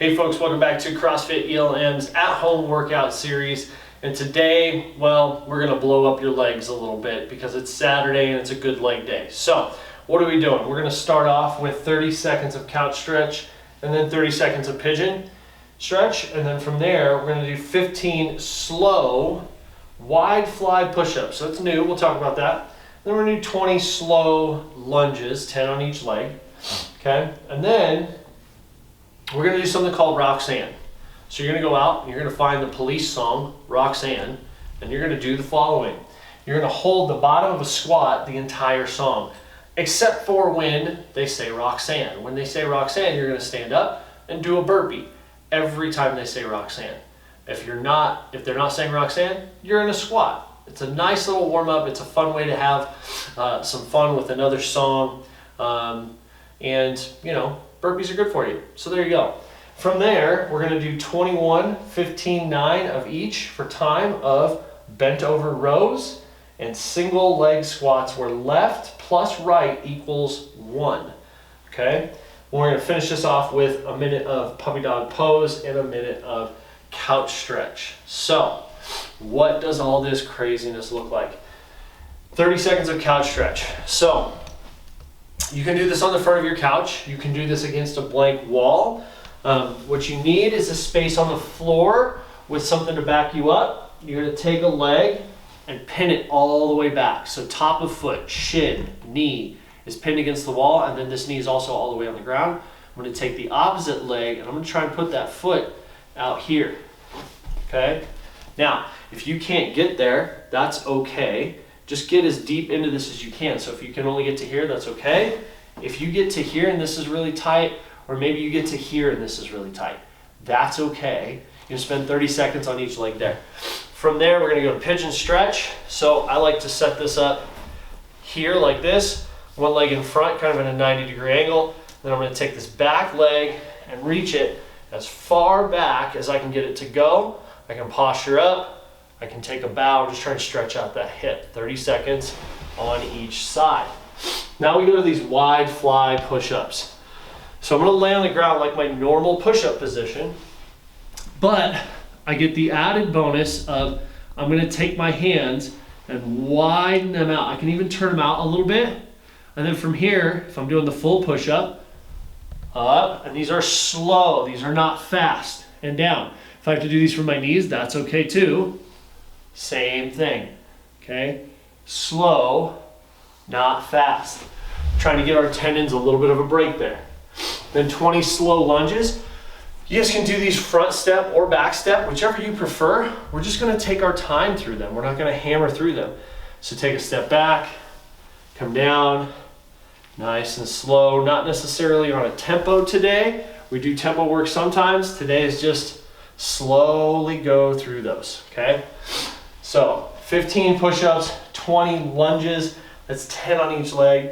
Hey folks, welcome back to CrossFit ELM's at-home workout series. And today, well, we're gonna blow up your legs a little bit because it's Saturday and it's a good leg day. So, what are we doing? We're gonna start off with 30 seconds of couch stretch and then 30 seconds of pigeon stretch. And then from there, we're gonna do 15 slow, wide fly push-ups. So it's new, we'll talk about that. Then we're gonna do 20 slow lunges, 10 on each leg, okay? And then we're gonna do something called Roxanne. So you're gonna go out and you're gonna find the Police song, Roxanne, and you're gonna do the following. You're gonna hold the bottom of a squat the entire song, except for when they say Roxanne. When they say Roxanne, you're gonna stand up and do a burpee every time they say Roxanne. If they're not saying Roxanne, you're in a squat. It's a nice little warm up. It's a fun way to have some fun with another song. And you know, burpees are good for you. So there you go. From there, we're gonna do 21, 15, 9 of each for time of bent over rows and single leg squats where left plus right equals 1, okay? We're gonna finish this off with a minute of puppy dog pose and a minute of couch stretch. So, what does all this craziness look like? 30 seconds of couch stretch. So, you can do this on the front of your couch. You can do this against a blank wall. What you need is a space on the floor with something to back you up. You're gonna take a leg and pin it all the way back. So top of foot, shin, knee is pinned against the wall, and then this knee is also all the way on the ground. I'm gonna take the opposite leg and I'm gonna try and put that foot out here, okay? Now, if you can't get there, that's okay. Just get as deep into this as you can. So if you can only get to here, that's okay. If you get to here and this is really tight, or maybe you get to here and this is really tight, that's okay. You spend 30 seconds on each leg there. From there, we're gonna go to pigeon stretch. So I like to set this up here like this, one leg in front, kind of in a 90-degree angle. Then I'm gonna take this back leg and reach it as far back as I can get it to go. I can posture up. I can take a bow and just try and stretch out that hip. 30 seconds on each side. Now we go to these wide fly push-ups. So I'm gonna lay on the ground like my normal push-up position, but I get the added bonus of I'm gonna take my hands and widen them out. I can even turn them out a little bit. And then from here, if I'm doing the full push-up, up, and these are slow, these are not fast, and down. If I have to do these from my knees, that's okay too. Same thing, okay? Slow, not fast. Trying to give our tendons a little bit of a break there. Then 20 slow lunges. You guys can do these front step or back step, whichever you prefer. We're just gonna take our time through them. We're not gonna hammer through them. So take a step back, come down, nice and slow. Not necessarily on a tempo today. We do tempo work sometimes. Today is just slowly go through those, okay? So 15 push-ups, 20 lunges, that's 10 on each leg.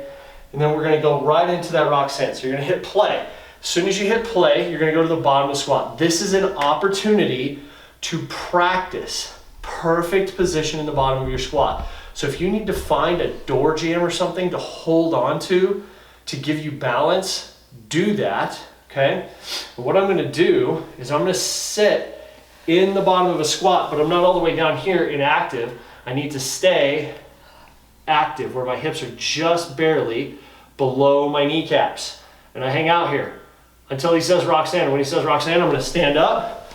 And then we're gonna go right into that Roxanne. So you're gonna hit play. As soon as you hit play, you're gonna go to the bottom of the squat. This is an opportunity to practice perfect position in the bottom of your squat. So if you need to find a door jamb or something to hold on to give you balance, do that, okay? And what I'm gonna do is I'm gonna sit in the bottom of a squat, but I'm not all the way down here inactive. I need to stay active where my hips are just barely below my kneecaps. And I hang out here until he says Roxanne. When he says Roxanne, I'm gonna stand up,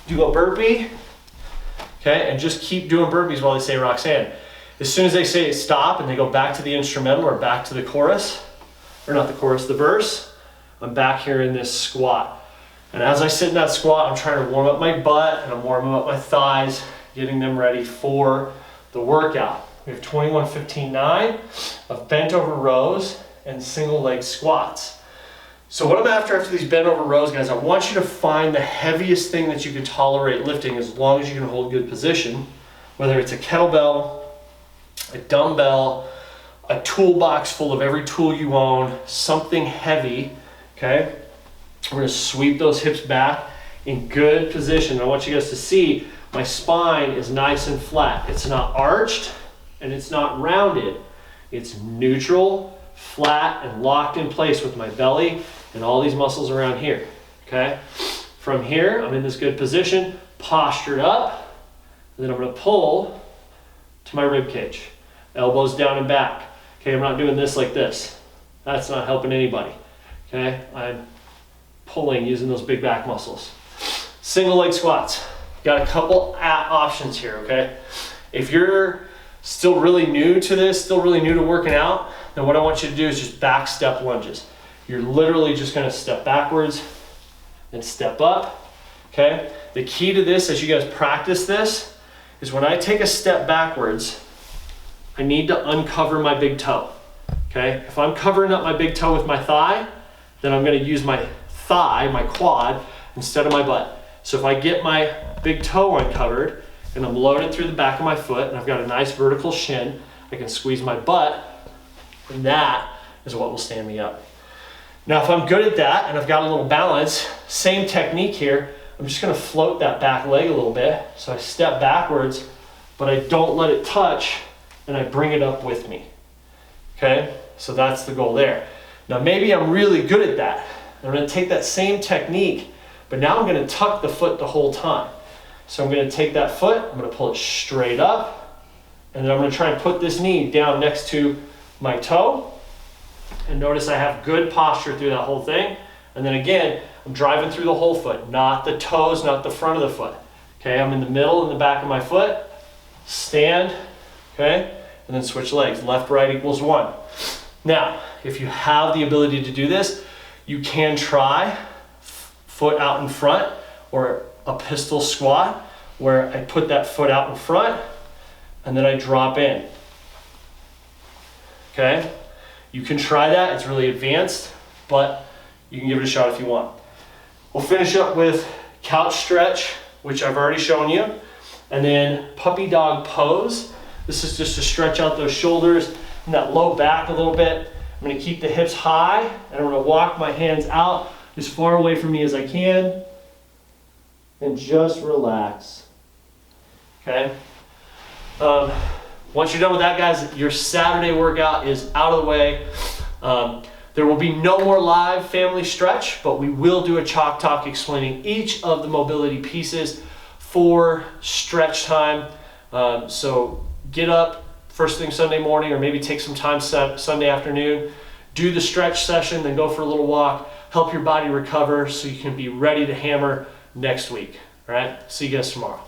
do a burpee, okay? And just keep doing burpees while they say Roxanne. As soon as they say stop and they go back to the instrumental or back to the chorus, or not the chorus, the verse, I'm back here in this squat. And as I sit in that squat, I'm trying to warm up my butt and I'm warming up my thighs, getting them ready for the workout. We have 21, 15, 9 of bent over rows and single leg squats. So what I'm after these bent over rows, guys, I want you to find the heaviest thing that you can tolerate lifting as long as you can hold good position, whether it's a kettlebell, a dumbbell, a toolbox full of every tool you own, something heavy, okay? We're gonna sweep those hips back in good position. I want you guys to see my spine is nice and flat. It's not arched and it's not rounded. It's neutral, flat, and locked in place with my belly and all these muscles around here, okay? From here, I'm in this good position, postured up, and then I'm gonna pull to my rib cage. Elbows down and back. Okay, I'm not doing this like this. That's not helping anybody, okay? I'm pulling using those big back muscles. Single leg squats. Got a couple options here, okay? If you're still really new to this, still really new to working out, then what I want you to do is just back step lunges. You're literally just gonna step backwards and step up, okay? The key to this, as you guys practice this, is when I take a step backwards, I need to uncover my big toe, okay? If I'm covering up my big toe with my thigh, then I'm gonna use my thigh, my quad, instead of my butt. So if I get my big toe uncovered and I'm loaded through the back of my foot and I've got a nice vertical shin, I can squeeze my butt, and that is what will stand me up. Now if I'm good at that and I've got a little balance, same technique here, I'm just gonna float that back leg a little bit. So I step backwards, but I don't let it touch, and I bring it up with me, okay? So that's the goal there. Now maybe I'm really good at that. I'm gonna take that same technique, but now I'm gonna tuck the foot the whole time. So I'm gonna take that foot, I'm gonna pull it straight up, and then I'm gonna try and put this knee down next to my toe. And notice I have good posture through that whole thing. And then again, I'm driving through the whole foot, not the toes, not the front of the foot. Okay, I'm in the middle and the back of my foot, stand, okay? And then switch legs, left, right equals 1. Now, if you have the ability to do this, you can try foot out in front or a pistol squat where I put that foot out in front and then I drop in, okay? You can try that, it's really advanced, but you can give it a shot if you want. We'll finish up with couch stretch, which I've already shown you, and then puppy dog pose. This is just to stretch out those shoulders and that low back a little bit. I'm gonna keep the hips high, and I'm gonna walk my hands out as far away from me as I can, and just relax, okay? Once you're done with that, guys, your Saturday workout is out of the way. There will be no more live family stretch, but we will do a chalk talk explaining each of the mobility pieces for stretch time. So get up first thing Sunday morning, or maybe take some time Sunday afternoon, do the stretch session, then go for a little walk, help your body recover so you can be ready to hammer next week. All right, see you guys tomorrow.